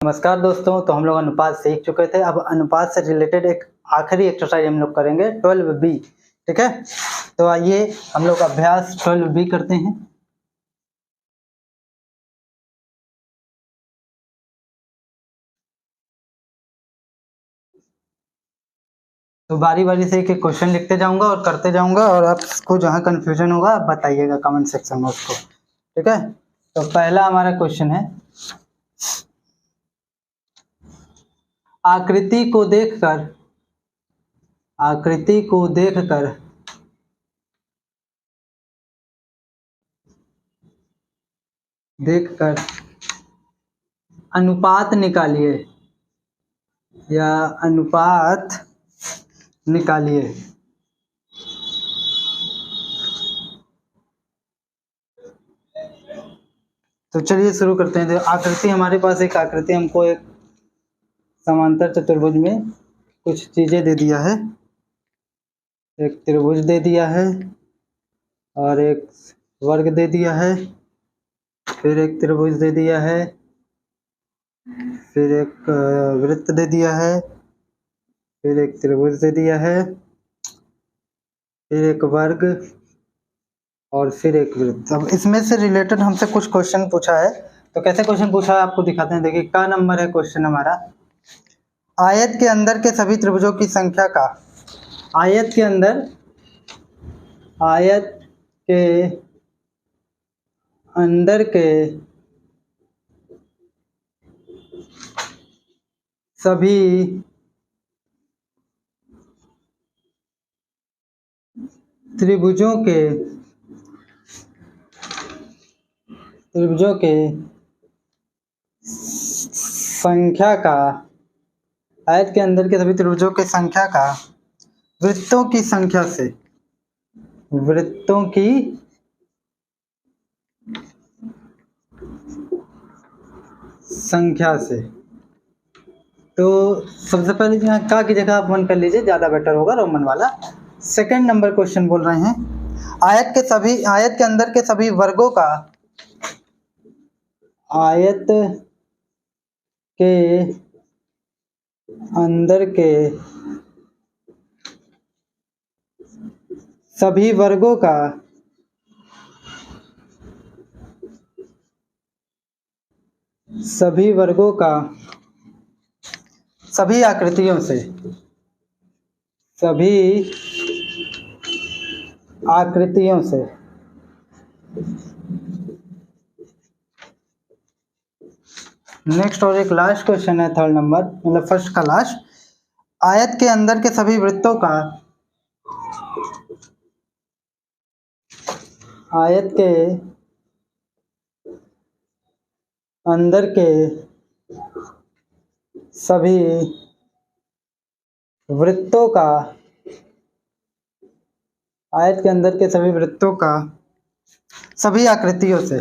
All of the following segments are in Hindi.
नमस्कार दोस्तों, तो हम लोग अनुपात सीख चुके थे। अब अनुपात से रिलेटेड एक आखिरी एक्सरसाइज हम लोग करेंगे 12B। ठीक है, तो आइए हम लोग अभ्यास 12B करते हैं। तो बारी बारी से एक एक क्वेश्चन लिखते जाऊंगा और करते जाऊंगा, और आपको जहां कंफ्यूजन होगा आप बताइएगा कमेंट सेक्शन में उसको। ठीक है, तो पहला हमारा क्वेश्चन है, आकृति को देखकर अनुपात निकालिए या अनुपात निकालिए। तो चलिए शुरू करते हैं। तो आकृति, हमारे पास एक आकृति, हमको एक समांतर चतुर्भुज में कुछ चीजें दे दिया है। एक त्रिभुज दे दिया है और एक वर्ग दे दिया है, फिर एक त्रिभुज दे दिया है, फिर एक वृत्त दे दिया है, फिर एक त्रिभुज दे दिया है, फिर एक वर्ग और फिर एक वृत्त। अब इसमें से रिलेटेड हमसे कुछ क्वेश्चन पूछा है। तो कैसे क्वेश्चन पूछा है आपको दिखाते हैं। देखिए क्या नंबर है क्वेश्चन हमारा, आयत के अंदर के सभी त्रिभुजों की संख्या का, आयत के अंदर के सभी त्रिभुजों के संख्या का, आयत के अंदर के सभी त्रिभुजों के संख्या का वृत्तों की संख्या से। तो सबसे पहले यहाँ का की जगह आप 1 कर लीजिए, ज्यादा बेटर होगा, रोमन वाला। सेकंड नंबर क्वेश्चन बोल रहे हैं, आयत के अंदर के सभी वर्गों का, आयत के अंदर के सभी वर्गों का सभी आकृतियों से नेक्स्ट और एक लास्ट क्वेश्चन है, थर्ड नंबर, मतलब फर्स्ट का लास्ट, आयत के अंदर के सभी वृत्तों का, आयत के अंदर के सभी वृत्तों का, आयत के अंदर के सभी वृत्तों का सभी आकृतियों से,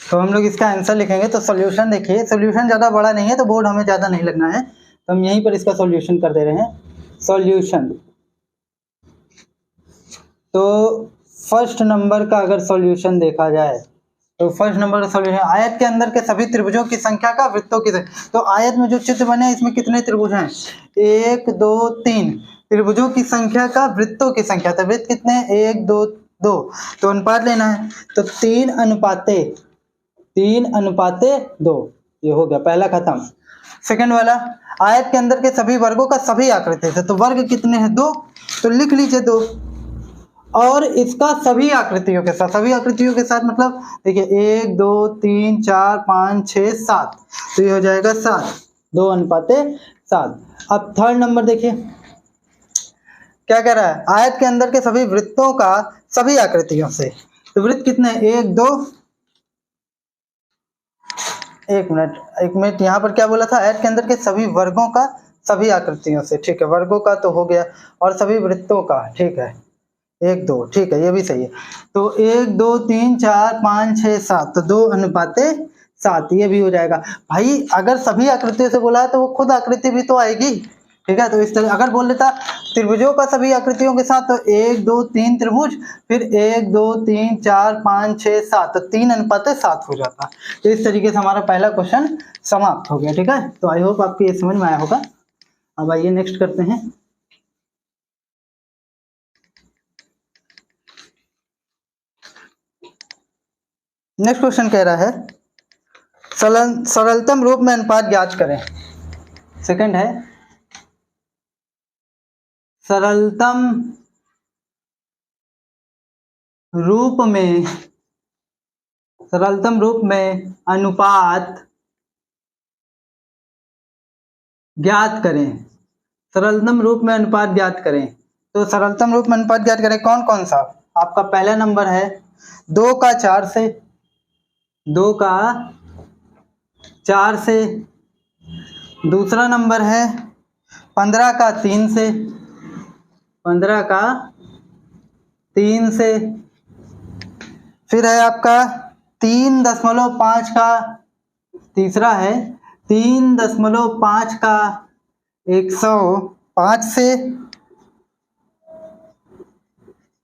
तो हम लोग इसका आंसर लिखेंगे। तो सॉल्यूशन देखिए, सॉल्यूशन ज़्यादा बड़ा नहीं है, तो बोर्ड हमें ज़्यादा नहीं लगना है, तो हम यहीं पर इसका सॉल्यूशन कर दे रहे हैं। सॉल्यूशन, तो फर्स्ट नंबर का अगर सॉल्यूशन देखा जाए तो फर्स्ट नंबर का सॉल्यूशन, आयत के अंदर के सभी त्रिभुजों की संख्या का वृत्तों की संख्या। तो आयत में जो चित्र बने हैं इसमें कितने त्रिभुज हैं, 1 2 3। त्रिभुजों की संख्या का वृत्तों की संख्या, तो वृत्त कितने हैं, 1 2 2, तो अनुपात लेना है। तो 3 अनुपाते 2, ये हो गया, पहला खत्म। सेकंड वाला, आयत के अंदर के सभी वर्गों का सभी आकृति से, तो वर्ग कितने हैं, 2, तो लिख लीजिए 2, और इसका सभी आकृतियों के साथ मतलब देखिए 1 2 3 4 5 6 7, तो ये हो जाएगा 7, 2 अनुपाते 7। अब थर्ड नंबर देखिए क्या कह रहा है, आयत के अंदर के सभी वृत्तों का सभी आकृतियों से, तो वृत्त कितने, 1 2, एक मिनट, यहाँ पर क्या बोला था, आयत के अंदर के सभी वर्गों का सभी आकृतियों से। ठीक है, वर्गों का तो हो गया, और सभी वृत्तों का, ठीक है, 1 2, ठीक है, ये भी सही है। तो 1 2 3 4 5 6 7, तो 2 अनुपाते 7, ये भी हो जाएगा। भाई अगर सभी आकृतियों से बोला है तो वो खुद आकृति भी तो आएगी, ठीक है। तो इस तरह अगर बोल देता त्रिभुजों का सभी आकृतियों के साथ, तो 1 2 3 त्रिभुज, फिर 1 2 3 4 5 6 7, तो 3:7 हो जाता। तो इस तरीके से हमारा पहला क्वेश्चन समाप्त हो गया। ठीक है, तो आई होप आपको ये समझ में आया होगा। अब आइए नेक्स्ट करते हैं। नेक्स्ट क्वेश्चन कह रहा है सरलतम रूप में अनुपात ज्ञात करें। सेकंड है सरलतम रूप में अनुपात ज्ञात करें। सरलतम रूप में अनुपात ज्ञात करें। तो सरलतम रूप में अनुपात ज्ञात करें कौन कौन सा? आपका पहला नंबर है 2 का 4 से, 2 का 4 से। दूसरा नंबर है 15 का 3 से, 15 का 3 से। फिर है आपका 3.5 का, तीसरा है 3.5 का 105 से।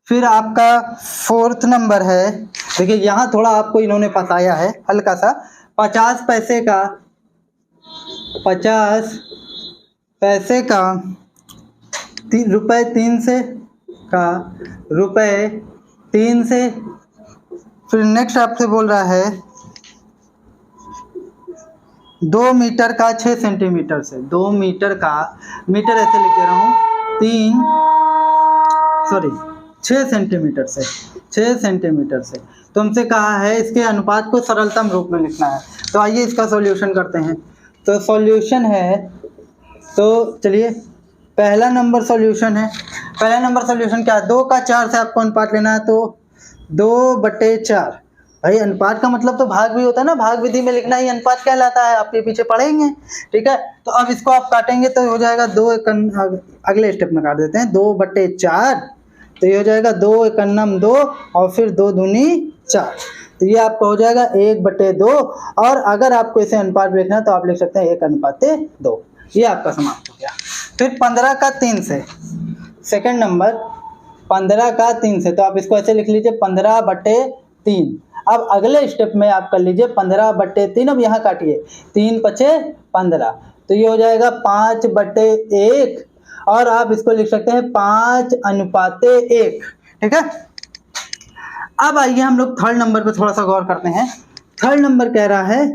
फिर आपका फोर्थ नंबर है, देखिए यहाँ थोड़ा आपको इन्होंने फंसाया है हल्का सा, 50 पैसे का, 50 पैसे का रुपए 3 से का रुपए 3 से। फिर नेक्स्ट आपसे बोल रहा है 2 मीटर का 6 सेंटीमीटर से, 2 मीटर का, मीटर ऐसे लिख दे रहा हूँ, 6 सेंटीमीटर से, 6 सेंटीमीटर से। तो हमसे कहा है इसके अनुपात को सरलतम रूप में लिखना है। तो आइए इसका सॉल्यूशन करते हैं। तो सॉल्यूशन है, तो चलिए पहला नंबर सॉल्यूशन है। पहला नंबर सॉल्यूशन क्या है? 2 का 4 से आपको अनुपात लेना है, तो 2/4। भाई अनुपात का मतलब तो भाग भी होता है ना, भाग विधि में लिखना ही अनुपात कहलाता है, आपके पीछे पढ़ेंगे। ठीक है, तो अब इसको आप काटेंगे तो हो जाएगा 2 अगले स्टेप में काट देते हैं, 2/4। तो ये हो जाएगा 2 × 2 और फिर 2 दूनी 4। तो ये आपका हो जाएगा 1/2। और अगर आपको इसे अनुपात लिखना है तो आप लिख सकते हैं 1:2। ये आपका समाप्त हो गया। फिर 15 का 3 से, सेकंड नंबर 15 का 3 से, तो आप इसको ऐसे लिख लीजिए 15/3। अब अगले स्टेप में आप कर लीजिए 15/3। अब यहाँ काटिए, 3 × 5 = 15, तो ये हो जाएगा 5/1। और आप इसको लिख सकते हैं 5:1। ठीक है। अब आइए हम लोग थर्ड नंबर पे थोड़ा सा गौर करते हैं। थर्ड नंबर कह रहा है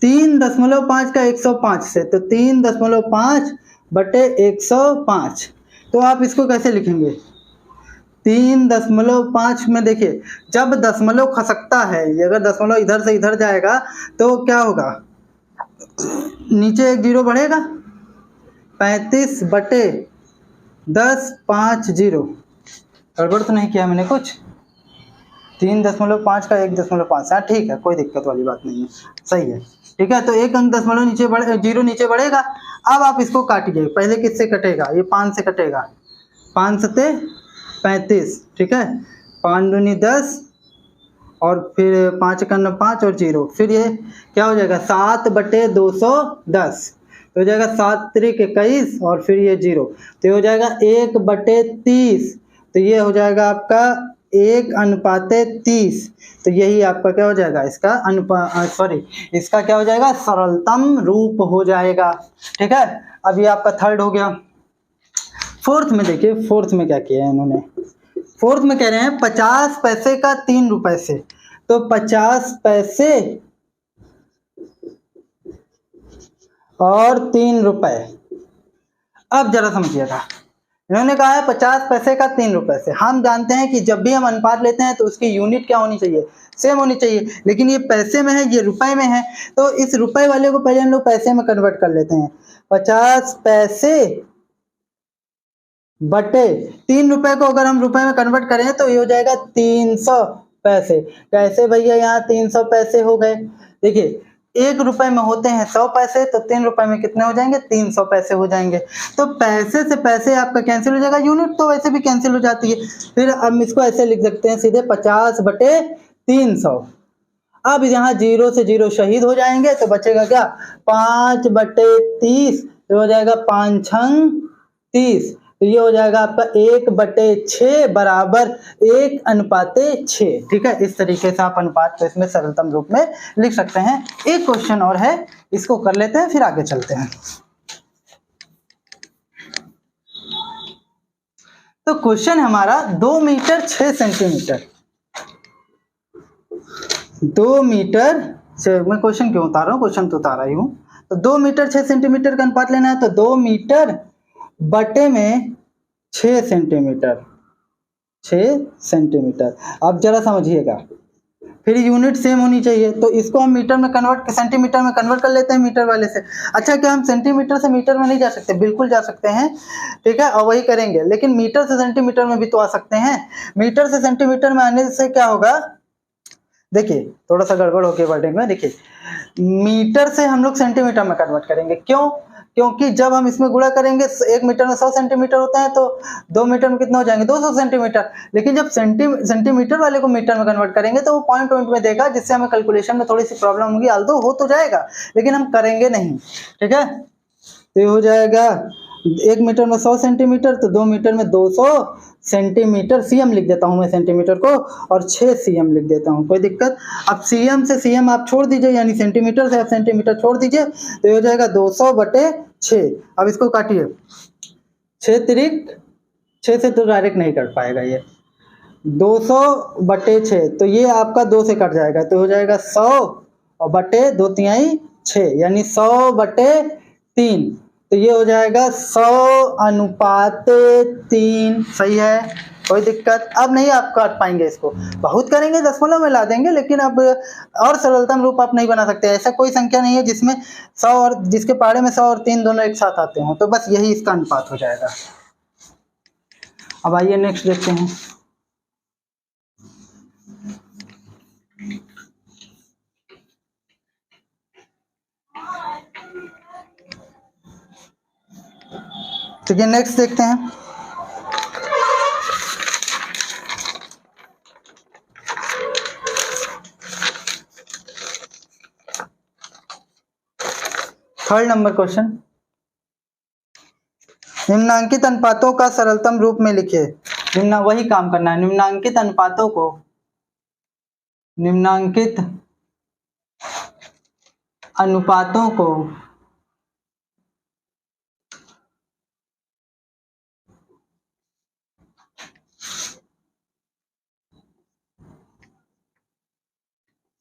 3.5 का 105 से, तो 3.5/105। तो आप इसको कैसे लिखेंगे? 3.5 में देखिए जब दशमलव खसकता है, अगर दशमलव इधर से इधर जाएगा तो क्या होगा? नीचे एक 0 बढ़ेगा, 35/1050। गड़बड़ तो नहीं किया मैंने कुछ? 3.5 का 1.5, हाँ ठीक है, कोई दिक्कत वाली बात नहीं है, सही है। ठीक है, तो एक अंक दशमलव नीचे बढ़े, 0 नीचे बढ़ेगा। अब आप इसको काटिए, पहले किससे कटेगा? ये 5 से कटेगा, 5 × 7 = 35। ठीक है, 5 दूनी 10 और फिर 5 × 9 5 और 0, फिर ये क्या हो जाएगा? 7/210। तो हो जाएगा 7 × 21 और फिर ये 0, तो ये हो जाएगा 1/30। तो ये हो जाएगा आपका 1:30। तो यही आपका क्या हो जाएगा? इसका इसका क्या हो जाएगा? सरलतम रूप हो जाएगा। ठीक है, अब ये आपका थर्ड हो गया। फोर्थ में देखिए, फोर्थ में क्या किया है इन्होंने? फोर्थ में कह रहे हैं 50 पैसे का 3 रुपए से, तो 50 पैसे और 3 रुपए। अब जरा समझिएगा, इन्होंने कहा है 50 पैसे का 3 रुपए से। हम जानते हैं कि जब भी हम अनुपात लेते हैं तो उसकी यूनिट क्या होनी चाहिए? सेम होनी चाहिए, लेकिन ये पैसे में है, ये रुपए में है, तो इस रुपए वाले को पहले हम लोग पैसे में कन्वर्ट कर लेते हैं। 50 पैसे बटे 3 रुपए को अगर हम रुपए में कन्वर्ट करें तो ये हो जाएगा 300 पैसे। कैसे भैया? यहाँ 300 पैसे हो गए। देखिए 1 रुपए में होते हैं 100 पैसे, तो 3 रुपए में कितने हो जाएंगे? 300 पैसे हो जाएंगे। तो पैसे से पैसे आपका कैंसिल हो जाएगा, यूनिट तो वैसे भी कैंसिल हो जाती है। फिर हम इसको ऐसे लिख सकते हैं सीधे 50/300। अब यहाँ 0 से 0 शहीद हो जाएंगे, तो बचेगा क्या? 5/30 तो हो जाएगा 5 छंग 30, तो ये हो जाएगा आपका 1/6 बराबर 1:6। ठीक है, इस तरीके से आप अनुपात को इसमें सरलतम रूप में लिख सकते हैं। एक क्वेश्चन और है, इसको कर लेते हैं फिर आगे चलते हैं। तो क्वेश्चन हमारा 2 मीटर 6 सेंटीमीटर, 2 मीटर से मैं क्वेश्चन क्यों उतार रहा हूँ, क्वेश्चन तो उतारा ही हूँ। तो 2 मीटर 6 सेंटीमीटर का अनुपात लेना है, तो 2 मीटर बटे में 6 सेंटीमीटर, 6 सेंटीमीटर। अब जरा समझिएगा, फिर यूनिट सेम होनी चाहिए, तो इसको हम मीटर में कन्वर्ट, सेंटीमीटर में कन्वर्ट कर लेते हैं मीटर वाले से। अच्छा, क्या हम सेंटीमीटर से मीटर में नहीं जा सकते? बिल्कुल जा सकते हैं, ठीक है, और वही करेंगे। लेकिन मीटर से सेंटीमीटर में भी तो आ सकते हैं। मीटर से सेंटीमीटर में आने से क्या होगा, देखिए थोड़ा सा गड़बड़ होके वर्डिंग में। देखिए, मीटर से हम लोग सेंटीमीटर में कन्वर्ट करेंगे, क्यों? क्योंकि जब हम इसमें गुणा करेंगे 1 मीटर में 100 सेंटीमीटर होता है, तो 2 मीटर में कितना हो जाएंगे, 200 सेंटीमीटर। लेकिन जब सेंटीमीटर वाले को मीटर में कन्वर्ट करेंगे तो वो पॉइंट में देगा, जिससे हमें कैलकुलेशन में थोड़ी सी प्रॉब्लम होगी। आल्दो हो तो जाएगा, लेकिन हम करेंगे नहीं, ठीक है। तो ये हो जाएगा 1 मीटर में 100 सेंटीमीटर, तो 2 मीटर में 200 सेंटीमीटर। सीएम लिख देता हूं मैं सेंटीमीटर को, और 6 सीएम लिख देता हूं, कोई दिक्कत? अब सीएम से सीएम आप छोड़ दीजिए, यानी सेंटीमीटर से आप सेंटीमीटर छोड़ दीजिए, तो ये हो जाएगा 200/6। अब इसको काटिए, 6 तिरिक 6 से तो डायरेक्ट नहीं कट पाएगा ये, 200/6, तो ये आपका 2 से कट जाएगा, तो हो जाएगा 100 और बटे 2 तिहाई 6, यानी 100/3। तो ये हो जाएगा 100:3। सही है, कोई दिक्कत? अब नहीं आप काट पाएंगे इसको, बहुत करेंगे दशमलव में ला देंगे, लेकिन अब और सरलतम रूप आप नहीं बना सकते। ऐसा कोई संख्या नहीं है जिसमें 100 और जिसके पहाड़े में 100 और 3 दोनों एक साथ आते हों, तो बस यही इसका अनुपात हो जाएगा। अब आइए नेक्स्ट देखते हैं। ठीक है, नेक्स्ट देखते हैं। थर्ड नंबर क्वेश्चन, निम्नांकित अनुपातों का सरलतम रूप में लिखिए। वही काम करना है, निम्नांकित अनुपातों को, निम्नांकित अनुपातों को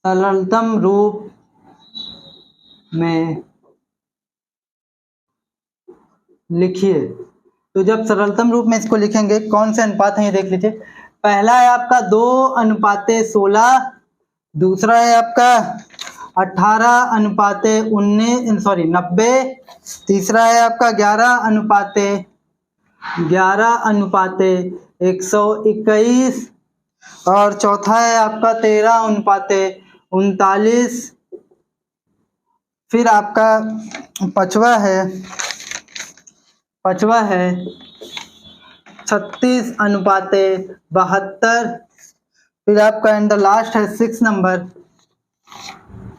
सरलतम रूप में लिखिए। तो जब सरलतम रूप में इसको लिखेंगे, कौन से अनुपात हैं ये देख लीजिए। पहला है आपका 2:16, दूसरा है आपका 18:90, तीसरा है आपका 11:121, और चौथा है आपका 13:39। फिर आपका पांचवा है 36:72। फिर आपका एंड द लास्ट है 6 नंबर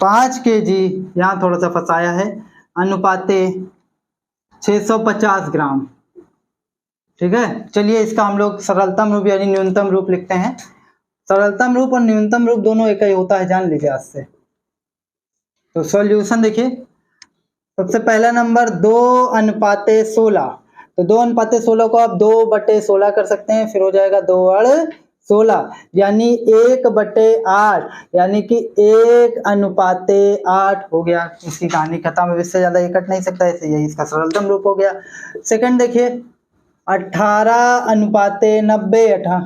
5 kg, यहाँ थोड़ा सा फंसाया है, अनुपाते 650 ग्राम। ठीक है, चलिए इसका हम लोग सरलतम रूप यानी न्यूनतम रूप लिखते हैं। सरलतम रूप और न्यूनतम रूप दोनों एक ही होता है, जान लीजिए आज से। तो सॉल्यूशन देखिए, सबसे पहला नंबर 2:16, तो 2:16 को आप 2/16 कर सकते हैं, फिर हो जाएगा 2/16, यानी 1/8, यानी कि 1:8 हो गया। इसकी कहानी खत्म है, इससे ज्यादा ये कट नहीं सकता, इससे यही इसका सरलतम रूप हो गया। सेकंड देखिए 18:90,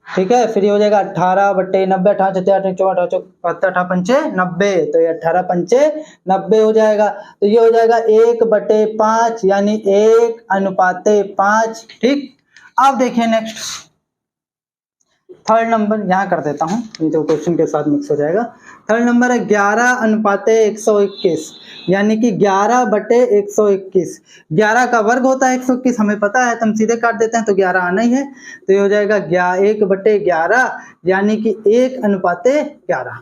ठीक है, फिर ये हो जाएगा 18/90, 18×4=90, तो ये 18×5=90 हो जाएगा। तो ये हो जाएगा 1/5, यानी 1:5। ठीक, अब देखिए नेक्स्ट थर्ड नंबर, यहाँ कर देता हूँ, ये तो क्वेश्चन के साथ मिक्स हो जाएगा। थर्ड नंबर है 11:121, यानी कि 11/121। 11 का वर्ग होता है 121, हमें पता है, तो हम सीधे काट देते हैं, तो 11 आना ही है। तो ये हो जाएगा 1/11, यानी कि 1:11।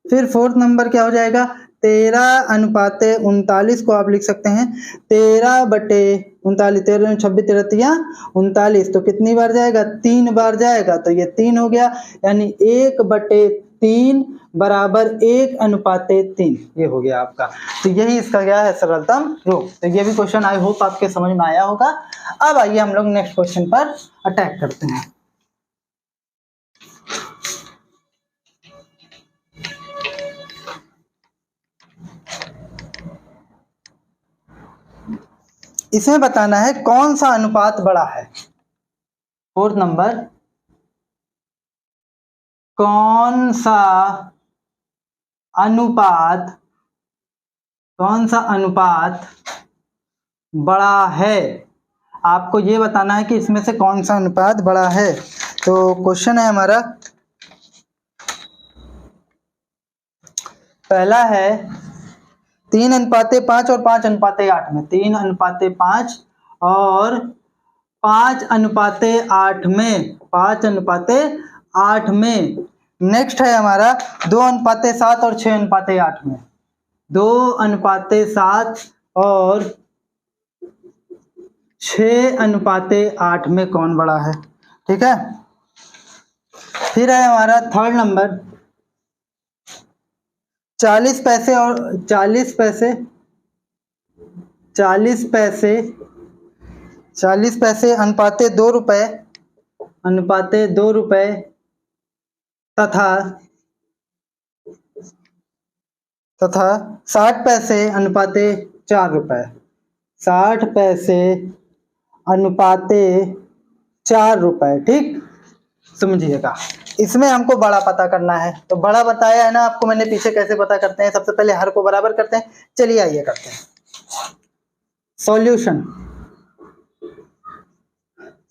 फिर फोर्थ नंबर क्या हो जाएगा 13:39 को आप लिख सकते हैं 13/39, 13 26 13 तो कितनी बार जाएगा? 3 बार जाएगा, तो ये 3 हो गया, यानी 1/3 बराबर 1:3 ये हो गया आपका। तो यही इसका क्या है? सरलतम रूप। तो ये भी क्वेश्चन आई होप आपके समझ में आया होगा। अब आइए हम लोग नेक्स्ट क्वेश्चन पर अटैक करते हैं। इसमें बताना है कौन सा अनुपात बड़ा है। 4th नंबर, कौन सा अनुपात बड़ा है? आपको ये बताना है कि इसमें से कौन सा अनुपात बड़ा है। तो क्वेश्चन है हमारा, पहला है 3:5 और 5:8 में, 3:5 और 5:8 में, 5:8 में। नेक्स्ट है हमारा 2:7 और 6:8 में, 2:7 और 6:8 में कौन बड़ा है? ठीक है। फिर है हमारा 3rd नंबर, 40 पैसे और 40 पैसे 2 रुपए तथा 60 पैसे 4 रुपए, 60 पैसे 4 रुपए। ठीक, समझिएगा। इसमें हमको बड़ा पता करना है। तो बड़ा बताया है ना आपको मैंने पीछे, कैसे पता करते हैं? सबसे पहले हर को बराबर करते हैं। चलिए आइए करते हैं सॉल्यूशन।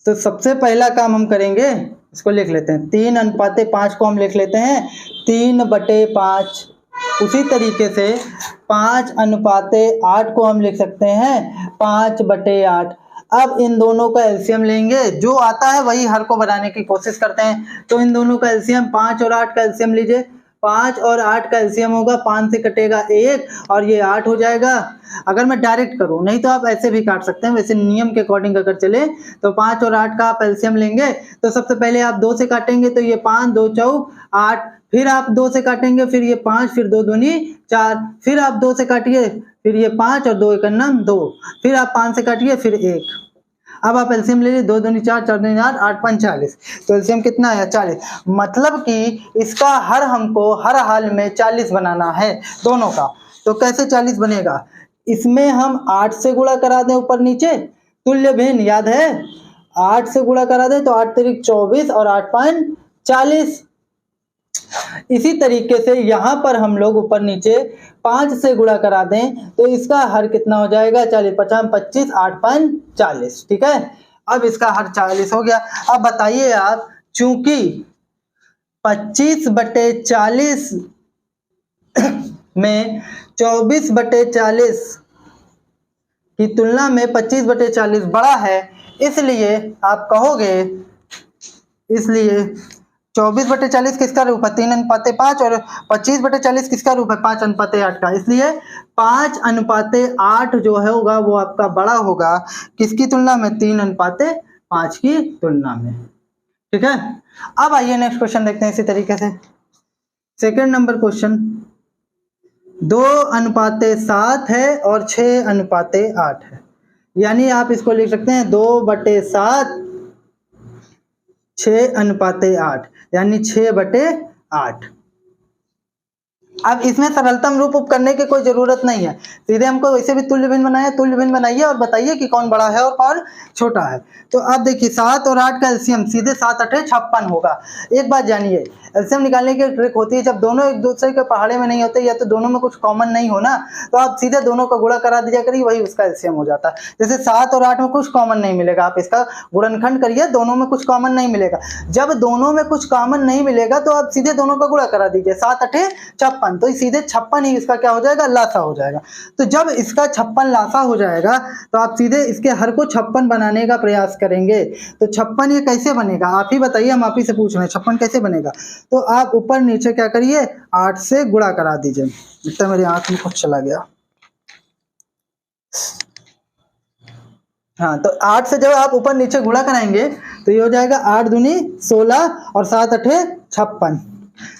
तो सबसे पहला काम हम करेंगे, इसको लिख लेते हैं 3:5 को हम लिख लेते हैं 3/5। उसी तरीके से 5:8 को हम लिख सकते हैं 5/8। अब इन दोनों का एलसीएम लेंगे, जो आता है वही हर को बनाने की कोशिश करते हैं। तो इन दोनों का एलसीएम 5 और 8 का एलसीएम लीजिए। 5 और 8 का एलसीएम होगा, 5 से कटेगा 1 और ये 8 हो जाएगा। अगर मैं डायरेक्ट करूं, नहीं तो आप ऐसे भी काट सकते हैं। वैसे नियम के अकॉर्डिंग अगर चले तो 5 और 8 का आप एलसीएम लेंगे तो सबसे पहले आप 2 से काटेंगे, तो ये 5 2 4 8, फिर आप 2 से काटेंगे, फिर ये 5, फिर 2 दूनी 4, फिर आप 2 से काटिए, फिर ये 5 और 2 1 2, फिर आप 5 से काटिए, फिर 1। अब आप एलसीएम ले लीजिए, 2 दूनी 4, 4 दूनी 8, 8 5 40। तो एलसीएम कितना है? 40। मतलब कि इसका हर हमको हर हाल में 40 बनाना है दोनों का। तो कैसे 40 बनेगा? इसमें हम 8 से गुणा करा दें ऊपर नीचे, तुल्य भिन्न याद है? 8 से गुणा करा दें तो 8 तिरिक 24 और 8 5 40। इसी तरीके से यहाँ पर हम लोग ऊपर नीचे 5 से गुणा करा दें तो इसका हर कितना हो जाएगा? 40 50 25 8 5 40। ठीक है, अब इसका हर 40 हो गया। अब बताइए आप, चूंकि 25/40 में 24/40 की तुलना में 25/40 बड़ा है, इसलिए आप कहोगे, इसलिए 24/40 किसका रूप है? 3:5 और 25/40 किसका रूप है? 5:8 का। इसलिए 5:8 जो है होगा वो आपका बड़ा होगा किसकी तुलना में? 3:5 की तुलना में। ठीक है, अब आइए नेक्स्ट क्वेश्चन देखते हैं इसी तरीके से। 2nd नंबर क्वेश्चन, 2:7 है और 6:8 है, यानी आप इसको लिख सकते हैं 2/7 6:8, यानी 6/8। अब इसमें सरलतम रूप करने की कोई जरूरत नहीं है, सीधे हमको वैसे भी तुल्य भिन्न बनाया, तुल्य भिन्न बनाइए और बताइए कि कौन बड़ा है और कौन छोटा है। तो अब देखिए 7 और 8 का एलसीएम सीधे 7 8 56 होगा। एक बात जानिए, एलसीएम निकालने की ट्रिक होती है जब दोनों एक दूसरे के पहाड़े में नहीं होते या तो दोनों में कुछ कॉमन नहीं हो ना, तो आप सीधे दोनों का गुणा करा दीजिए करिए, वही उसका एलसीएम हो जाता है। जैसे 7 और 8 में कुछ कॉमन नहीं मिलेगा, आप इसका गुणनखंड करिए, दोनों में कुछ कॉमन नहीं मिलेगा। जब दोनों में कुछ कॉमन नहीं मिलेगा तो आप सीधे दोनों का गुणा करा दीजिए, 7 8 56। 56, तो सीधे 56 ही इसका क्या हो जाएगा, लासा हो जाएगा। तो जब इसका 56 लासा हो जाएगा तो आप सीधे इसके हर को 56 बनाने का प्रयास करेंगे। तो 56 ये कैसे बनेगा आप ही बताइए, हम आप ही से पूछ रहे हैं 56 कैसे बनेगा। तो आप ऊपर नीचे क्या करिए, 8 से गुणा करा दीजिए। इतना मेरी आंख में कुछ चला गया। हाँ, तो 8 से जब आप ऊपर नीचे गुणा कराएंगे तो ये हो जाएगा 8 दूनी 16 और 7 अठे 56।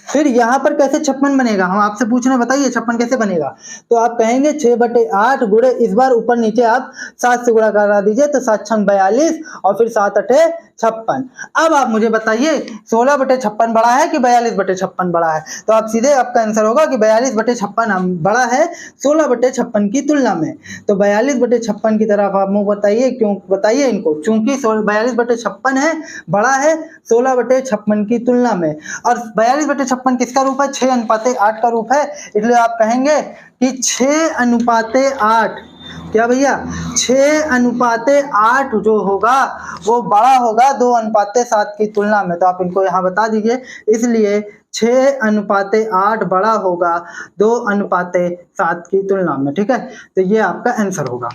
फिर यहाँ पर कैसे 56 बनेगा, हम आपसे पूछ रहे हैं, बताइए 56 कैसे बनेगा। तो आप कहेंगे 6/8 गुणे, इस बार ऊपर नीचे आप 7 से गुणा करा दीजिए, तो 7 6 42 और फिर 7 अठे 56। अब आप मुझे बताइए 16/56 बड़ा है कि 42/56 बड़ा है। तो आप सीधे आपका आंसर होगा कि 42/56 बड़ा है 16/56 की तुलना में। तो 42/56 की तरफ आप मुँह बताइए, क्यों बताइए इनको, चूंकि 42/56 है, बड़ा है 16/56 की तुलना में। और 42/56 किसका रूप है, 6:8 का रूप है। इसलिए आप कहेंगे कि 6:8, क्या भैया 6:8 जो होगा वो बड़ा होगा 2:7 की तुलना में। तो आप इनको यहाँ बता दीजिए, इसलिए 6:8 बड़ा होगा 2:7 की तुलना में। ठीक है, तो ये आपका आंसर होगा,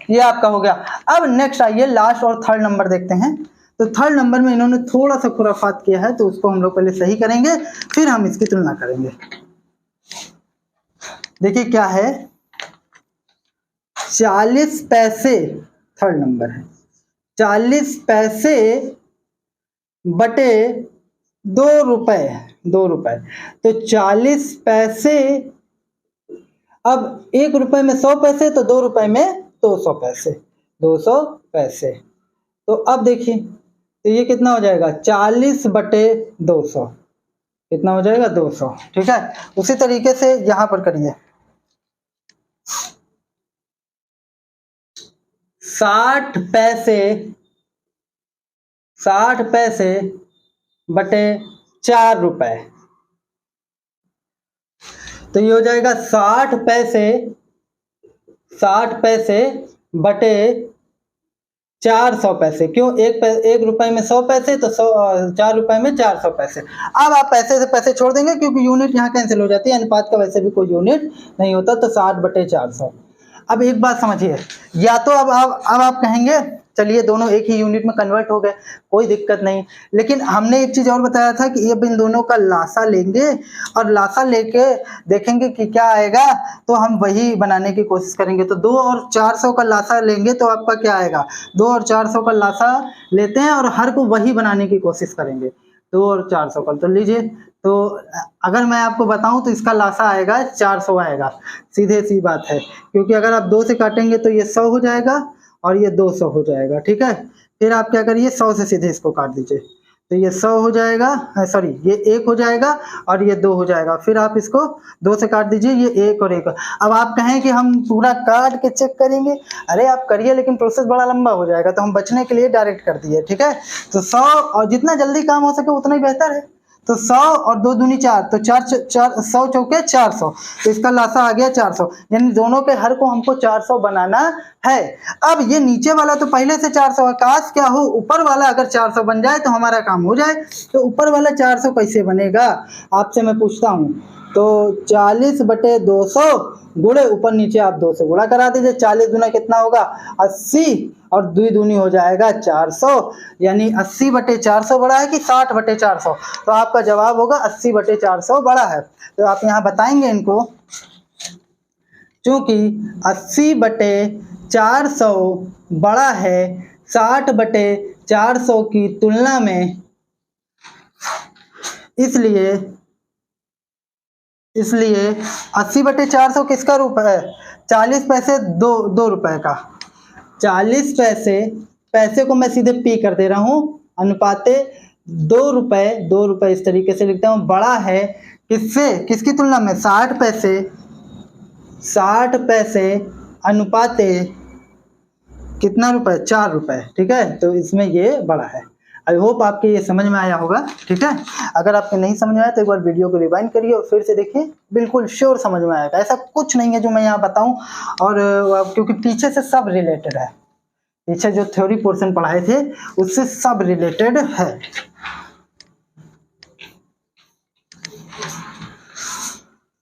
ये आपका हो गया। अब नेक्स्ट आइए लास्ट और थर्ड नंबर देखते हैं। तो थर्ड नंबर में इन्होंने थोड़ा सा खुराफात किया है, तो उसको हम लोग पहले सही करेंगे, फिर हम इसकी तुलना करेंगे। देखिए क्या है, 40 पैसे, थर्ड नंबर है, 40 पैसे बटे 2 रुपए, 2 रुपए। तो 40 पैसे, अब 1 रुपए में 100 पैसे, तो 2 रुपए में 200 पैसे, 200 पैसे। तो अब देखिए, तो ये कितना हो जाएगा, 40/200, कितना हो जाएगा, 200। ठीक है, उसी तरीके से यहां पर करिए, 60 पैसे, 60 पैसे बटे 4 रुपए। तो ये हो जाएगा 60 पैसे, 60 पैसे बटे 400 पैसे। क्यों, 1 रुपए में 100 पैसे, तो 4 रुपए में 400 पैसे। अब आप पैसे से पैसे छोड़ देंगे क्योंकि यूनिट यहाँ कैंसिल हो जाती है, अनुपात का वैसे भी कोई यूनिट नहीं होता। तो 60/400। अब एक बात समझिए, या तो अब आप कहेंगे चलिए दोनों एक ही यूनिट में कन्वर्ट हो गए, कोई दिक्कत नहीं। लेकिन हमने एक चीज और बताया था कि अब इन दोनों का लासा लेंगे और लासा लेके देखेंगे कि क्या आएगा, तो हम वही बनाने की कोशिश करेंगे। तो 2 और 400 का लासा लेंगे तो आपका क्या आएगा, 2 और 400 का लासा लेते हैं और हर को वही बनाने की कोशिश करेंगे, 2 और 400 का। तो लीजिए, तो अगर मैं आपको बताऊं तो इसका लासा आएगा 400 आएगा, सीधे सी बात है, क्योंकि अगर आप 2 से काटेंगे तो ये 100 हो जाएगा और ये 200 हो जाएगा। ठीक है, फिर आप क्या करिए, 100 से सीधे इसको काट दीजिए, तो ये 100 हो जाएगा, सॉरी ये 1 हो जाएगा और ये 2 हो जाएगा। फिर आप इसको 2 से काट दीजिए, ये 1 और 1। अब आप कहें कि हम पूरा काट के चेक करेंगे, अरे आप करिए, लेकिन प्रोसेस बड़ा लंबा हो जाएगा, तो हम बचने के लिए डायरेक्ट कर दिए। ठीक है, तो 100, और जितना जल्दी काम हो सके उतना ही बेहतर है। तो 100 और 2 दूनी 4, तो 100 चौके 400, तो इसका लासा आ गया 400, यानी दोनों के हर को हमको 400 बनाना है। अब ये नीचे वाला तो पहले से 400 है, काश क्या हो ऊपर वाला अगर 400 बन जाए तो हमारा काम हो जाए। तो ऊपर वाला 400 कैसे बनेगा आपसे मैं पूछता हूँ। तो 40/200 गुणे ऊपर नीचे आप 2 से गुणा करा दीजिए, 40 दूना कितना होगा 80 और 2 दूनी हो जाएगा 400, यानी 80/400 बड़ा है कि 60/400। तो आपका जवाब होगा 80/400 बड़ा है। तो आप यहाँ बताएंगे इनको, चूंकि 80/400 बड़ा है 60/400 की तुलना में, इसलिए 80/400 किसका रूप है, 40 पैसे 2 रुपए का। 40 पैसे को मैं सीधे पी कर दे रहा हूं, अनुपाते 2 रुपए, 2 रुपए इस तरीके से लिखता हूं, बड़ा है किससे, किसकी तुलना में, 60 पैसे अनुपाते कितना रुपए, 4 रुपए। ठीक है, तो इसमें ये बड़ा है। आई होप आपके ये समझ में आया होगा। ठीक है, अगर आपको नहीं समझ में आया तो एक बार वीडियो को रिवाइंड करिए और फिर से देखिए, बिल्कुल श्योर समझ में आएगा। ऐसा कुछ नहीं है जो मैं यहाँ बताऊं, और क्योंकि पीछे से सब रिलेटेड है, पीछे जो थ्योरी पोर्शन पढ़ाए थे उससे सब रिलेटेड है।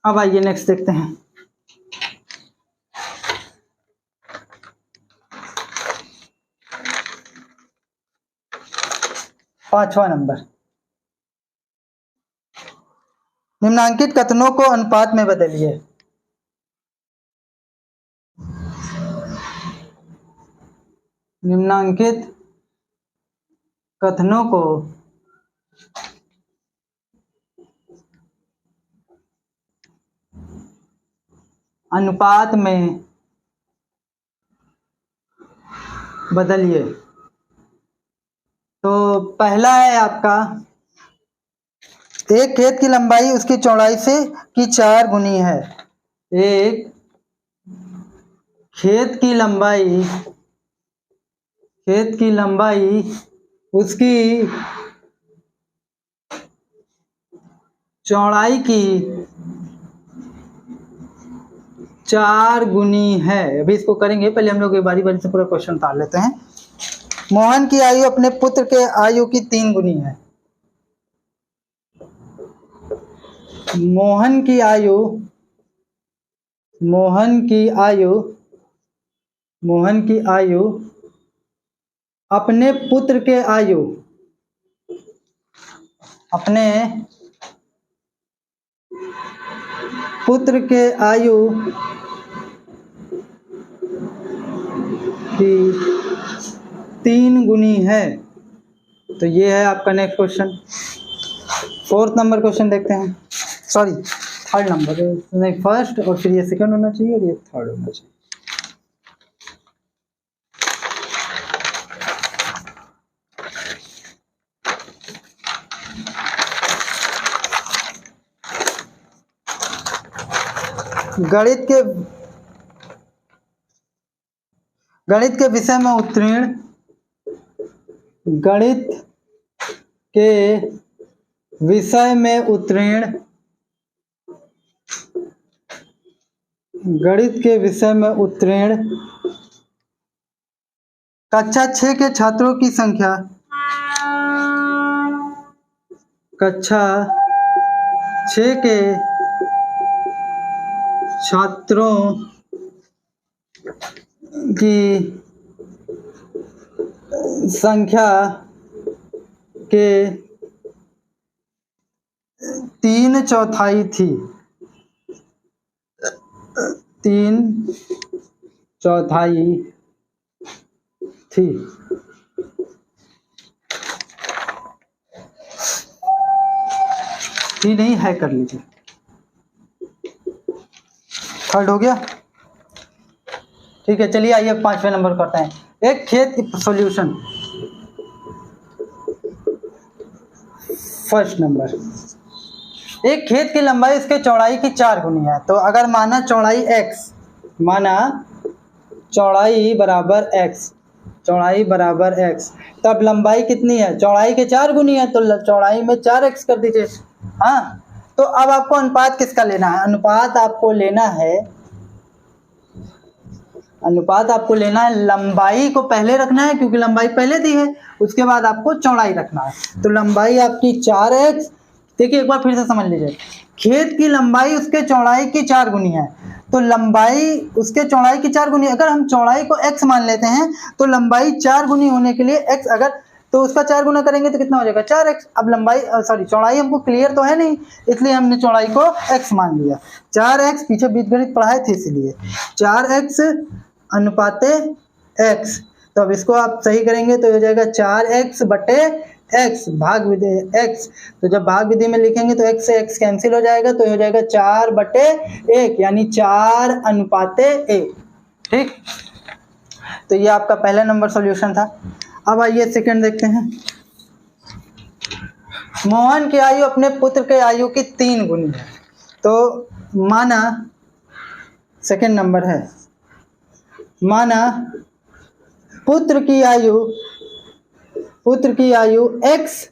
अब आइए नेक्स्ट देखते हैं। पांचवा नंबर, निम्नांकित कथनों को अनुपात में बदलिए। निम्नांकित कथनों को अनुपात में बदलिए। तो पहला है आपका, एक खेत की लंबाई उसकी चौड़ाई से की 4 गुनी है। एक खेत की लंबाई उसकी चौड़ाई की 4 गुनी है। अभी इसको करेंगे, पहले हम लोग बारी बारी से पूरा क्वेश्चन उतार लेते हैं। मोहन की आयु अपने पुत्र के आयु की 3 गुनी है। मोहन की आयु अपने पुत्र के आयु की 3 गुनी है। तो ये है आपका next question. 4th number question देखते हैं, सॉरी 3rd नंबर, नहीं फर्स्ट, और फिर ये 2nd होना चाहिए और ये 3rd होना चाहिए। गणित के विषय में उत्तीर्ण कक्षा 6 के छात्रों की संख्या के 3/4 थी। 3/4 थी। थी नहीं है, कर लीजिए। 3rd हो गया, ठीक है। चलिए आइए 5वें नंबर करते हैं। एक खेत की सॉल्यूशन। 1st नंबर, एक खेत की लंबाई उसके चौड़ाई की 4 गुनी है। तो अगर माना चौड़ाई बराबर x, तब लंबाई कितनी है? चौड़ाई के 4 गुनी है, तो चौड़ाई में 4x कर दीजिए। हाँ, तो अब आपको अनुपात किसका लेना है? अनुपात आपको लेना है लंबाई को पहले रखना है, क्योंकि लंबाई पहले दी है। उसके बाद आपको चौड़ाई रखना है। तो लंबाई आपकी 4x, देखिए एक बार फिर से समझ लीजिए। खेत की लंबाई उसके चौड़ाई की 4 गुनी है, तो लंबाई उसके चौड़ाई की 4 गुनी। अगर हम चौड़ाई को x मान लेते हैं, तो लंबाई 4 गुनी होने के लिए x, अगर तो उसका 4 गुना करेंगे तो कितना हो जाएगा? 4x। अब चौड़ाई हमको क्लियर तो है नहीं, इसलिए हमने चौड़ाई को x मान लिया। 4x, पीछे बीजगणित पढ़ाए थे इसलिए 4x अनुपाते x। तो अब इसको आप सही करेंगे तो हो जाएगा 4x बटे x, भाग विधि x। तो जब भाग विधि में लिखेंगे तो x से x कैंसिल हो जाएगा, तो हो जाएगा 4/1, यानी 4/1। ठीक, तो ये आपका पहला नंबर सॉल्यूशन था। अब आइए 2nd देखते हैं। मोहन की आयु अपने पुत्र के आयु की 3 गुनी है। तो माना 2nd नंबर है, माना पुत्र की आयु x,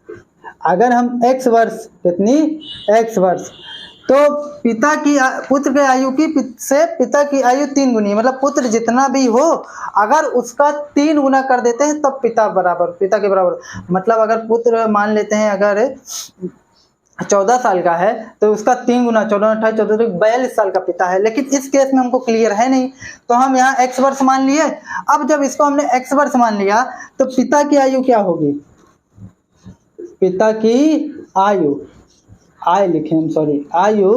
अगर हम x वर्ष, कितनी x वर्ष, तो पुत्र के आयु से पिता की आयु 3 गुनी, मतलब पुत्र जितना भी हो अगर उसका 3 गुना कर देते हैं तब पिता के बराबर। मतलब अगर पुत्र मान लेते हैं, अगर 14 साल का है तो उसका 3 गुना 14 28 14 42 साल का पिता है, लेकिन इस केस में हमको क्लियर है नहीं तो हम यहाँ x वर्ष मान लिए। अब जब इसको हमने x वर्ष मान लिया तो पिता की आयु क्या होगी, पिता की आयु लिखे हम, सॉरी आयु,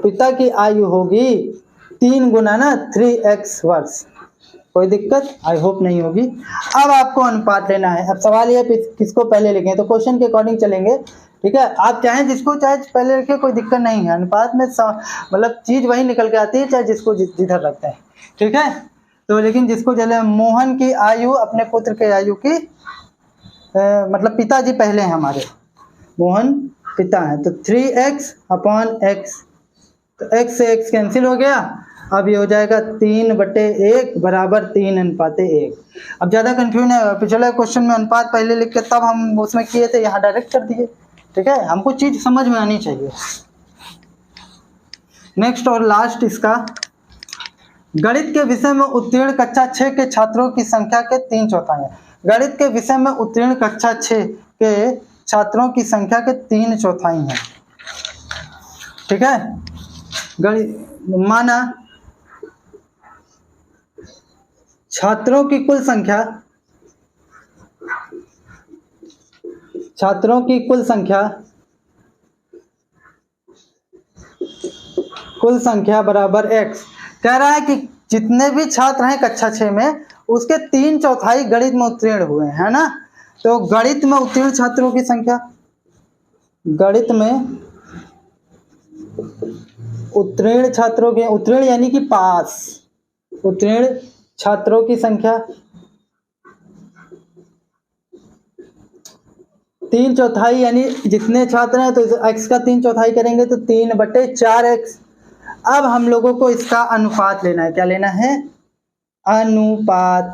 पिता की आयु होगी 3 गुना ना 3x वर्ष। कोई दिक्कत आई होप नहीं होगी। अब आपको अनुपात लेना है। अब सवाल ये किसको पहले लिखें, तो क्वेश्चन के अकॉर्डिंग चलेंगे, ठीक है। आप चाहें जिसको चाहे पहले रखें, कोई दिक्कत नहीं है। अनुपात में मतलब चीज़ वही निकल के आती है चाहे जिसको जिधर रखते हैं, ठीक है। तो लेकिन जिसको चले, मोहन की आयु अपने पुत्र के आयु की मतलब पिताजी पहले हैं हमारे, मोहन पिता है, तो 3x अपॉन x, तो x से x कैंसिल हो गया। अब ये हो जाएगा 3/1 बराबर 3:1। अब ज़्यादा कन्फ्यूजन है, पिछले क्वेश्चन में अनुपात पहले लिख के तब हम उसमें किए थे, यहाँ डायरेक्ट कर दिए, ठीक है। हमको चीज़ समझ में आनी चाहिए। नेक्स्ट और लास्ट इसका, गणित के विषय में उत्तीर्ण कक्षा 6 के छात्रों की संख्या के 3/4 है। गणित के विषय में उत्तीर्ण कक्षा 6 के छात्रों की संख्या के 3/4 है, ठीक है। गणित माना छात्रों की कुल संख्या, कुल संख्या बराबर x। कह रहा है कि जितने भी छात्र हैं कक्षा 6 में उसके 3/4 गणित में उत्तीर्ण हुए हैं, है ना। तो गणित में उत्तीर्ण छात्रों की संख्या, गणित में उत्तीर्ण छात्रों के, उत्तीर्ण यानी कि पास, उत्तीर्ण छात्रों की संख्या 3/4 यानी जितने छात्र हैं तो x का 3/4 करेंगे तो 3/4x। अब हम लोगों को इसका अनुपात लेना है। क्या लेना है, अनुपात।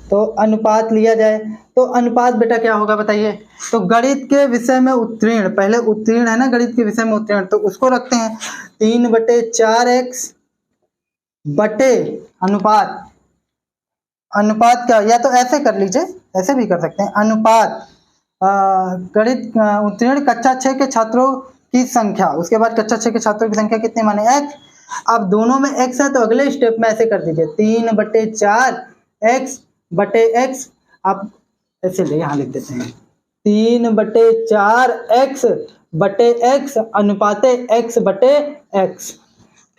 तो अनुपात लिया जाए तो अनुपात बेटा क्या होगा बताइए। तो गणित के विषय में उत्तीर्ण, पहले उत्तीर्ण है ना, गणित के विषय में उत्तीर्ण, तो उसको रखते हैं 3/4x बटे अनुपात। अनुपात क्या, या तो ऐसे कर लीजिए, ऐसे भी कर सकते हैं, अनुपात गणित उत्तीर्ण कक्षा 6 के छात्रों की संख्या, उसके बाद कक्षा 6 के छात्रों की संख्या कितने माने x। अब दोनों में x है तो अगले स्टेप में ऐसे कर दीजिए 3/4x बटे x। आप ऐसे ले यहाँ लिख देते हैं 3/4x बटे x अनुपाते x बटे x,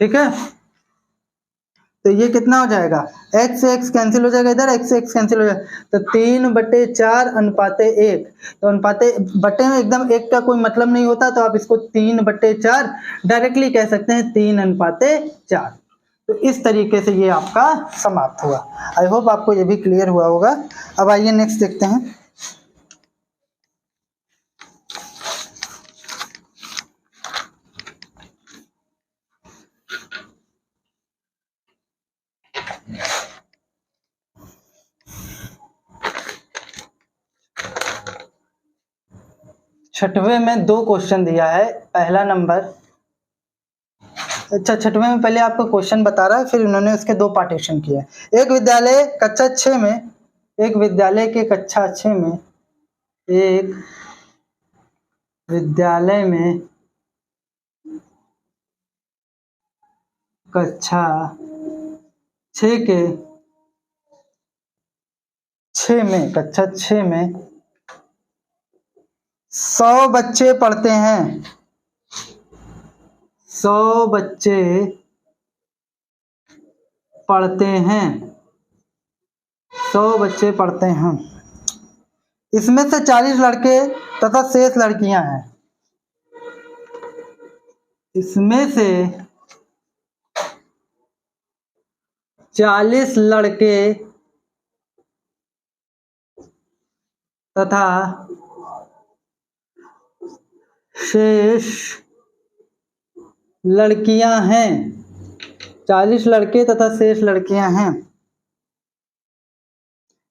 ठीक है। तो ये कितना हो जाएगा, x से x कैंसिल हो जाएगा, इधर x से x कैंसिल हो जाएगा, तो 3/4 अनुपाते 1। तो अनुपाते बटे में एकदम एक का कोई मतलब नहीं होता, तो आप इसको 3/4 डायरेक्टली कह सकते हैं 3:4। तो इस तरीके से ये आपका समाप्त हुआ। आई होप आपको ये भी क्लियर हुआ होगा। अब आइए नेक्स्ट देखते हैं। छठवें में 2 क्वेश्चन दिया है। पहला नंबर, अच्छा छठवें में पहले आपको क्वेश्चन बता रहा है, फिर उन्होंने उसके 2 पार्टीशन किए। एक विद्यालय कक्षा 6 में, एक विद्यालय के कक्षा 6 में, एक विद्यालय में कक्षा 6 के 6 में, कक्षा 6 में 100 बच्चे पढ़ते हैं, 100 बच्चे पढ़ते हैं, 100 बच्चे पढ़ते हैं। इसमें से 40 लड़के तथा शेष लड़कियां हैं। इसमें से 40 लड़के तथा शेष लड़कियां हैं, 40 लड़के तथा शेष लड़कियां हैं।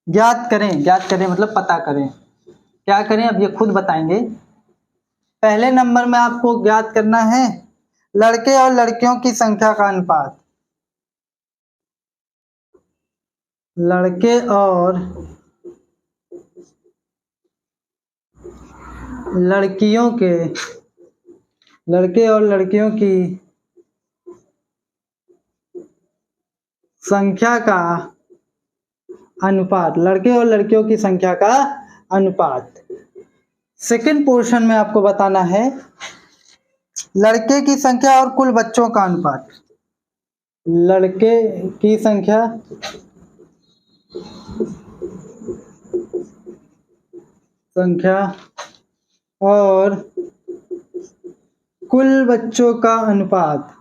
ज्ञात करें, ज्ञात करें मतलब पता करें। क्या करें अब ये खुद बताएंगे। पहले नंबर में आपको ज्ञात करना है लड़के और लड़कियों की संख्या का अनुपात, लड़के और लड़कियों के लड़के और लड़कियों की संख्या का अनुपात, लड़के और लड़कियों की संख्या का अनुपात। सेकंड पोर्शन में आपको बताना है लड़के की संख्या और कुल बच्चों का अनुपात। लड़के की संख्या और कुल बच्चों का अनुपात।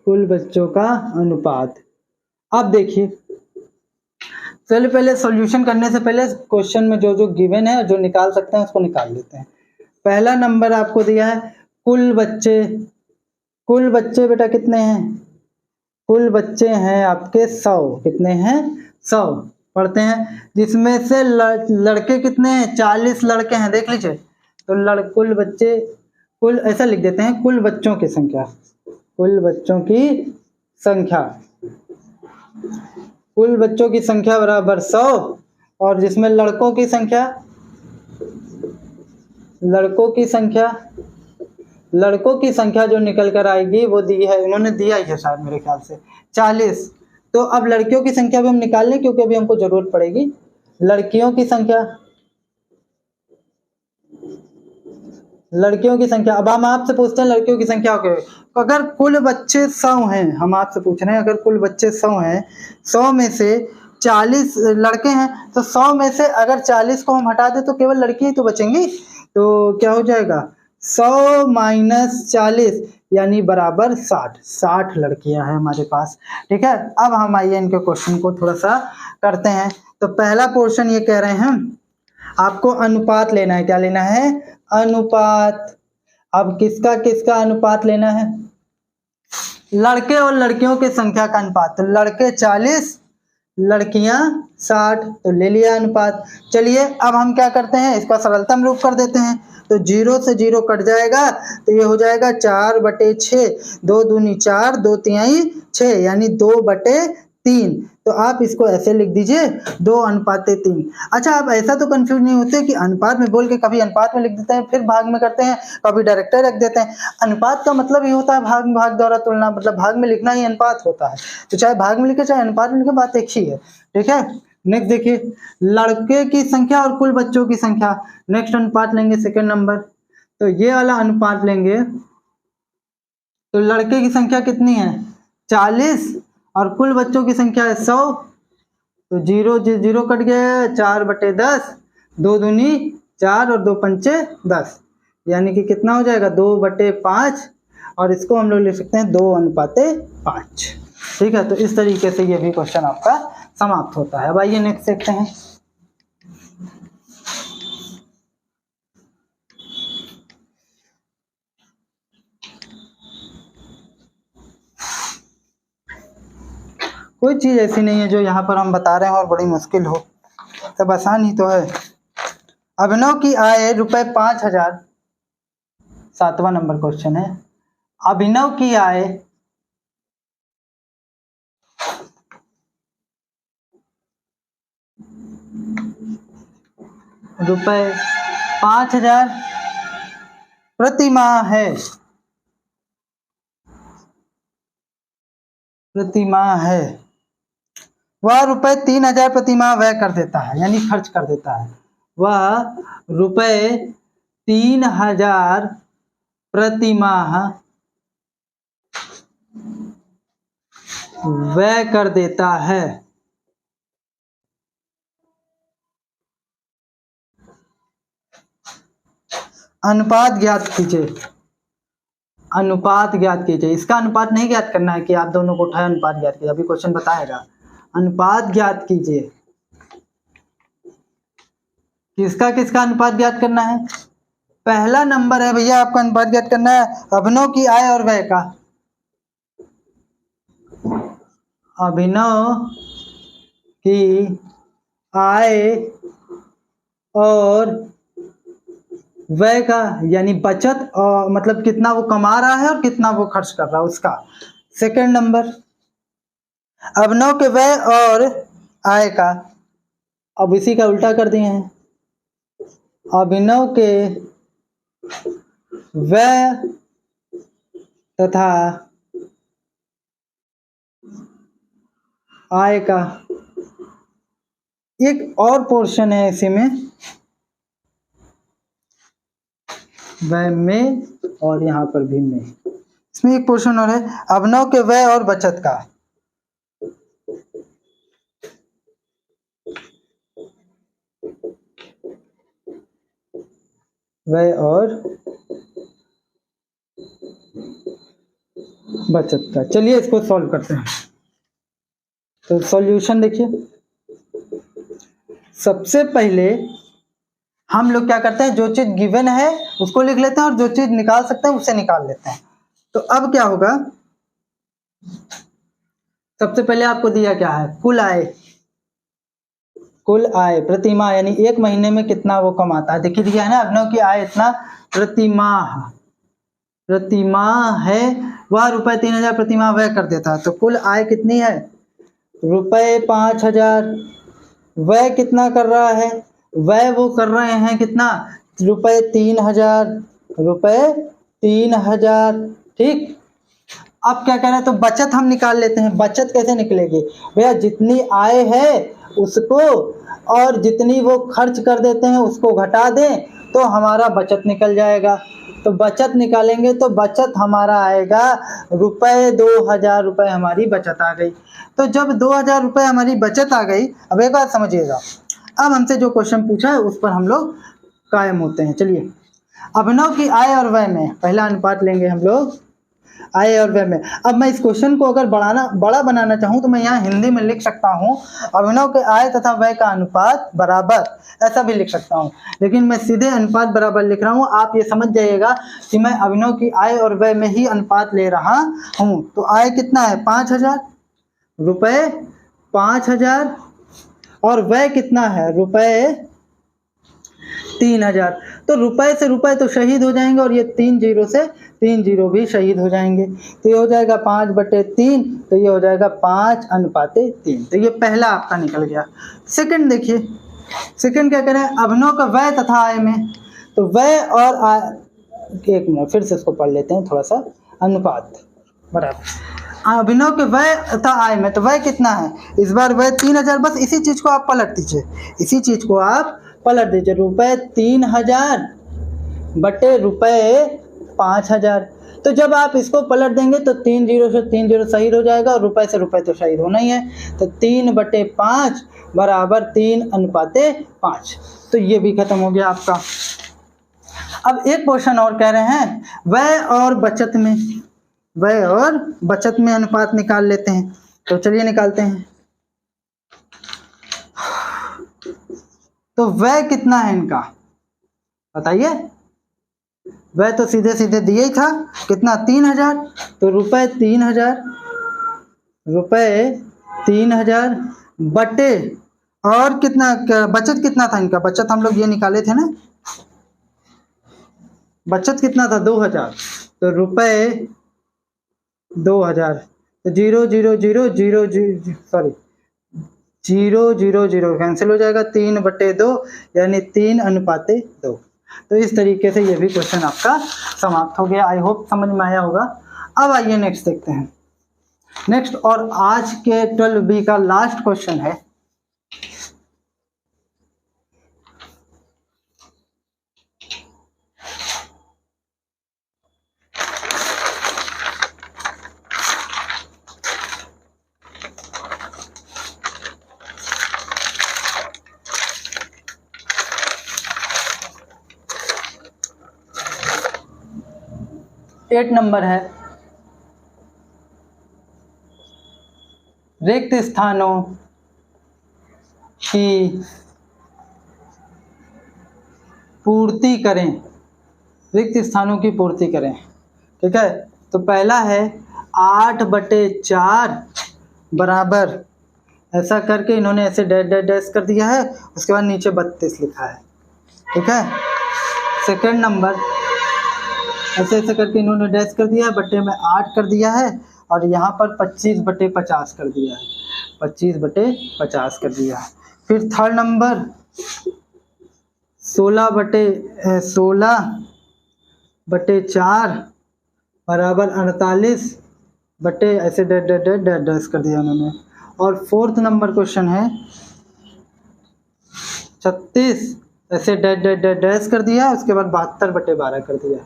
कुल बच्चों का अनुपात। अब देखिए, चलिए पहले सॉल्यूशन करने से पहले क्वेश्चन में जो जो गिवन है, जो निकाल सकते हैं उसको निकाल लेते हैं। पहला नंबर आपको दिया है कुल बच्चे। कुल बच्चे बेटा कितने हैं? कुल बच्चे हैं आपके 100। कितने हैं? 100 पढ़ते हैं। जिसमें से लड़के कितने हैं? 40 लड़के हैं। देख लीजिए, तो कुल बच्चे, कुल ऐसा लिख देते हैं कुल बच्चों की संख्या। कुल बच्चों की संख्या, कुल बच्चों की संख्या बराबर 100, और जिसमें लड़कों की संख्या, लड़कों की संख्या जो निकल कर आएगी वो दी है, उन्होंने दिया ही है शायद मेरे ख्याल से 40। तो अब लड़कियों की संख्या भी हम निकाल लें क्योंकि अभी हमको जरूरत पड़ेगी। लड़कियों की संख्या, अब हम आपसे पूछते हैं लड़कियों की संख्या हो गई। अगर कुल बच्चे 100 हैं, हम आपसे पूछ रहे हैं अगर कुल बच्चे 100 हैं, 100 में से 40 लड़के हैं, तो 100 में से अगर 40 को हम हटा दें तो केवल लड़की ही तो बचेंगी। तो क्या हो जाएगा? 100 माइनस 40 यानी बराबर 60 लड़कियां हैं हमारे पास। ठीक है, अब हम आइए इनके क्वेश्चन को थोड़ा सा करते हैं। तो पहला पोर्शन ये कह रहे हैं आपको अनुपात लेना है। क्या लेना है? अनुपात। अब किसका किसका अनुपात लेना है? लड़के और लड़कियों की संख्या का अनुपात। तो लड़के 40, लड़कियां 60, तो ले लिया अनुपात। चलिए अब हम क्या करते हैं, इसका सरलतम रूप कर देते हैं। तो 0 से 0 कट जाएगा, तो ये हो जाएगा 4/6। 2 दूनी 4, 2 तिहाई 6, यानी 2/3। तो आप इसको ऐसे लिख दीजिए 2:3। अच्छा, आप ऐसा तो कंफ्यूज नहीं होते कि अनुपात में बोल के कभी अनुपात में लिख देते हैं फिर भाग में करते हैं, कभी डायरेक्टर रख देते हैं। अनुपात का मतलब ही होता है भाग में भाग द्वारा तुलना, मतलब भाग में लिखना ही अनुपात होता है। तो चाहे भाग में लिखे चाहे अनुपात में लिखे, बात एक ही है। ठीक है, नेक्स्ट देखिए, लड़के की संख्या और कुल बच्चों की संख्या। नेक्स्ट अनुपात लेंगे सेकंड नंबर, तो ये वाला अनुपात लेंगे। तो लड़के की संख्या कितनी है? 40, और कुल बच्चों की संख्या है 100। तो 0 0 कट गया, 4/10, 2 दूनी 4 और 2 पंचे 10, यानी कि कितना हो जाएगा? 2/5। और इसको हम लोग लिख सकते हैं 2:5। ठीक है, तो इस तरीके से ये भी क्वेश्चन आपका समाप्त होता है। अब आइए नेक्स्ट देखते हैं। कोई चीज ऐसी नहीं है जो यहाँ पर हम बता रहे हैं और बड़ी मुश्किल हो, सब आसान ही तो है। अभिनव की आय ₹5,000। 7वां नंबर क्वेश्चन है, अभिनव की आय ₹5,000 प्रति माह है। वह ₹3,000 प्रति माह व्यय कर देता है, यानी खर्च कर देता है। वह ₹3,000 प्रति माह व्यय कर देता है। अनुपात ज्ञात कीजिए। अनुपात ज्ञात कीजिए। इसका अनुपात नहीं ज्ञात करना है कि आप दोनों को उठाए अनुपात ज्ञात कीजिए, अभी क्वेश्चन बताएगा। अनुपात ज्ञात कीजिए, किसका किसका अनुपात ज्ञात करना है? पहला नंबर है भैया, आपका अनुपात ज्ञात करना है अभिनव की आय और व्यय का। अभिनव की आय और व्यय का, यानी बचत, और मतलब कितना वो कमा रहा है और कितना वो खर्च कर रहा है उसका। सेकंड नंबर, अभिनव के व्यय और आय का। अब इसी का उल्टा कर दिए हैं, अभिनव के व्यय तथा आय का एक और पोर्शन है इसी में, व्यय में और यहाँ पर भी में, इसमें एक पोर्शन और है अभिनव के व्यय और बचत का। व्यय और बचत का। चलिए इसको सॉल्व करते हैं। तो सॉल्यूशन देखिए, सबसे पहले हम लोग क्या करते हैं, जो चीज गिवन है उसको लिख लेते हैं और जो चीज निकाल सकते हैं उसे निकाल लेते हैं। तो अब क्या होगा, सबसे पहले आपको दिया क्या है, कुल आय। कुल आय प्रति माह यानी एक महीने में कितना वो कमाता है, देखिए दिया है ना, अभिनव की आय इतना प्रति माह, प्रति माह है, वह ₹3000 प्रति माह व्यय कर देता है। तो कुल आय कितनी है, ₹5000। व्यय कितना कर रहा है, व्यय वो कर रहे हैं कितना, ₹3000, ₹3000। ठीक, अब क्या कह रहे हैं, तो बचत हम निकाल लेते हैं। बचत कैसे निकलेगी भैया, जितनी आय है उसको और जितनी वो खर्च कर देते हैं उसको घटा दें तो हमारा बचत निकल जाएगा। तो बचत निकालेंगे तो बचत हमारा आएगा ₹2000 हमारी बचत आ गई। तो जब ₹2000 हमारी बचत आ गई, अब एक बात समझिएगा, अब हमसे जो क्वेश्चन पूछा है उस पर हम लोग कायम होते हैं। चलिए, अभिनव की आय और व्यय में पहला अनुपात लेंगे हम लोग, आय और व्यय में। अब मैं इस क्वेश्चन को अगर बड़ा बनाना चाहूँ तो मैं यहाँ हिंदी में लिख सकता हूँ, अभिनव के आय तथा व्यय का अनुपात बराबर, ऐसा भी लिख सकता हूँ, लेकिन मैं सीधे अनुपात बराबर लिख रहा हूँ। आप ये समझ जाइएगा कि मैं अभिनव की आय और व्यय में ही अनुपात ले रहा हूँ। तो आय कितना है, ₹5000, 5000, और व्यय कितना है, ₹3000। तो रुपए से रुपए तो शहीद हो जाएंगे और ये 3 जीरो से 3 जीरो भी शहीद हो जाएंगे। तो ये हो जाएगा 5/3, तो ये हो जाएगा 5:3। तो ये पहला आपका निकल गया। सेकंड देखिए, सेकंड क्या करें, अभिनव का व्यय तथा आय में। तो व्यय और आय, एक मिनट फिर से इसको पढ़ लेते हैं थोड़ा सा, अनुपात बराबर अभिनव के व्यय तथा आय में। तो व्यय कितना है, इस बार व्यय 3000, बस इसी चीज को आप पलट दीजिए, इसी चीज को आप पलट दीजिए, ₹3000 बटे ₹5000। तो जब आप इसको पलट देंगे तो 3 जीरो से 3 जीरो शहीद हो जाएगा और रुपए से रुपए तो शहीद होना ही है। तो 3/5 बराबर 3:5। तो ये भी खत्म हो गया आपका। अब एक क्वेश्चन और कह रहे हैं, व्यय और बचत में, व्यय और बचत में अनुपात निकाल लेते हैं। तो चलिए निकालते हैं। तो व्यय कितना है इनका बताइए, व्यय तो सीधे सीधे दिए ही था, कितना, 3000। तो ₹3000 बटे, और कितना, बचत कितना था इनका, बचत हम लोग ये निकाले थे ना, बचत कितना था, 2000। तो ₹2000, तो 0 कैंसिल हो जाएगा, 3/2 यानी 3:2। तो इस तरीके से ये भी क्वेश्चन आपका समाप्त हो गया। आई होप समझ में आया होगा। अब आइए नेक्स्ट देखते हैं। नेक्स्ट और आज के 12B का लास्ट क्वेश्चन है, एट नंबर है, रिक्त स्थानों की पूर्ति करें, रिक्त स्थानों की पूर्ति करें। ठीक है, तो पहला है 8/4 बराबर, ऐसा करके इन्होंने ऐसे डैश कर दिया है, उसके बाद नीचे 32 लिखा है। ठीक है, सेकंड नंबर ऐसे ऐसे करके इन्होंने डैश कर दिया है, बट्टे में 8 कर दिया है, और यहाँ पर 25/50 कर दिया है, 25/50 कर दिया है। फिर थर्ड नंबर 16/4 बराबर 48 बटे ऐसे डैश कर दिया उन्होंने। और 4th नंबर क्वेश्चन है 36 ऐसे डैश कर दिया, उसके बाद 72/12 कर दिया,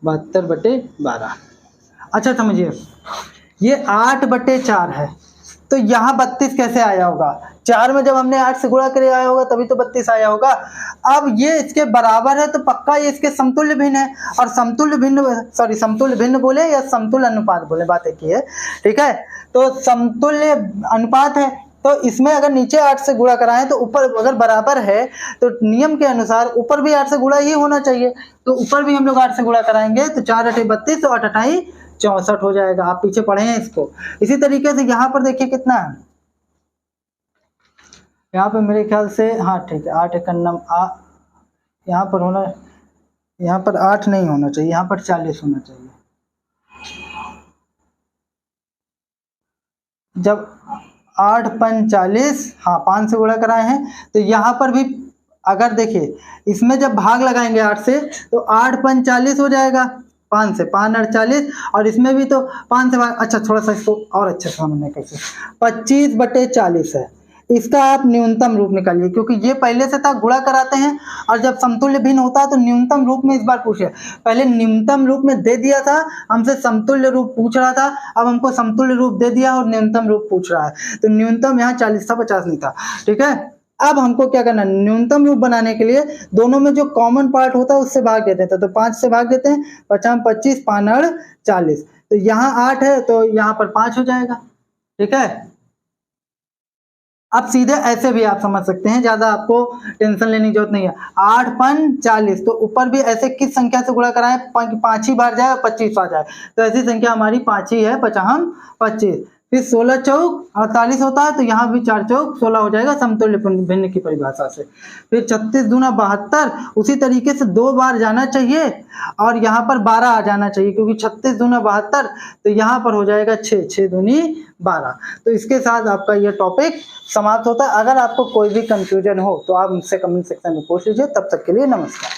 72/12। अच्छा समझिए, ये 8/4 है, तो यहाँ 32 कैसे आया होगा? 4 में जब हमने 8 से गुणा करे आया होगा तभी तो 32 आया होगा। अब ये इसके बराबर है तो पक्का ये इसके समतुल्य भिन्न है, और समतुल्य भिन्न बोले या समतुल्य अनुपात बोले, बात एक ही है, ठीक है। तो समतुल्य अनुपात है, तो इसमें अगर नीचे 8 से गुणा कराएं तो ऊपर अगर बराबर है तो नियम के अनुसार ऊपर भी 8 से गुणा ही होना चाहिए, तो ऊपर भी हम लोग 8 से गुणा कराएंगे तो 4 × 32 तो 8 × 64 हो जाएगा। आप पीछे पढ़े हैं इसको। इसी तरीके से यहाँ पर देखिए कितना है, यहाँ पे मेरे ख्याल से, हाँ ठीक है, 8 × 9 यहाँ पर होना, यहाँ पर 8 नहीं होना चाहिए, यहाँ पर 40 होना चाहिए। जब 8 × 5 = 40, हाँ 5 से गुणा कराए हैं, तो यहाँ पर भी अगर देखिए इसमें जब भाग लगाएंगे 8 से तो 8 × 5 = 40 हो जाएगा, 5 से 5 × 8 = 40, और इसमें भी तो 5 से भाग, अच्छा थोड़ा सा इसको और अच्छे से समझने कैसे, 25/40 है। इसका आप न्यूनतम रूप निकालिए, क्योंकि ये पहले से था गुणा कराते हैं, और जब समतुल्य भिन्न होता है तो न्यूनतम रूप में इस बार पूछे, पहले न्यूनतम रूप में दे दिया था, हमसे समतुल्य रूप पूछ रहा था, अब हमको समतुल्य रूप दे दिया और न्यूनतम रूप पूछ रहा है, तो न्यूनतम यहाँ 40 था, 50 नहीं था, ठीक है। अब हमको क्या करना है, न्यूनतम रूप बनाने के लिए दोनों में जो कॉमन पार्ट होता है उससे भाग देते हैं, तो 5 से भाग देते हैं, 50 × 25 = 5 × 40, तो यहाँ 8 है तो यहाँ पर 5 हो जाएगा, ठीक है। अब सीधे ऐसे भी आप समझ सकते हैं, ज्यादा आपको टेंशन लेने की जरूरत नहीं है। 8 × 5 = 40, तो ऊपर भी ऐसे किस संख्या से गुणा कराएं, 5 ही बार जाए, 25 आ जाए, तो ऐसी संख्या हमारी 5 ही है, 50 25। फिर 16 चौक 48 होता है, तो यहाँ भी 4 चौक 16 हो जाएगा समतुल्य भिन्न की परिभाषा से। फिर 36 दूना 72, उसी तरीके से 2 बार जाना चाहिए, और यहाँ पर 12 आ जाना चाहिए, क्योंकि 36 दूना 72, तो यहाँ पर हो जाएगा 6, 6 दूनी 12। तो इसके साथ आपका ये टॉपिक समाप्त होता है। अगर आपको कोई भी कंफ्यूजन हो तो आप मुझसे कमेंट सेक्शन में पूछ लीजिए। तब तक के लिए नमस्कार।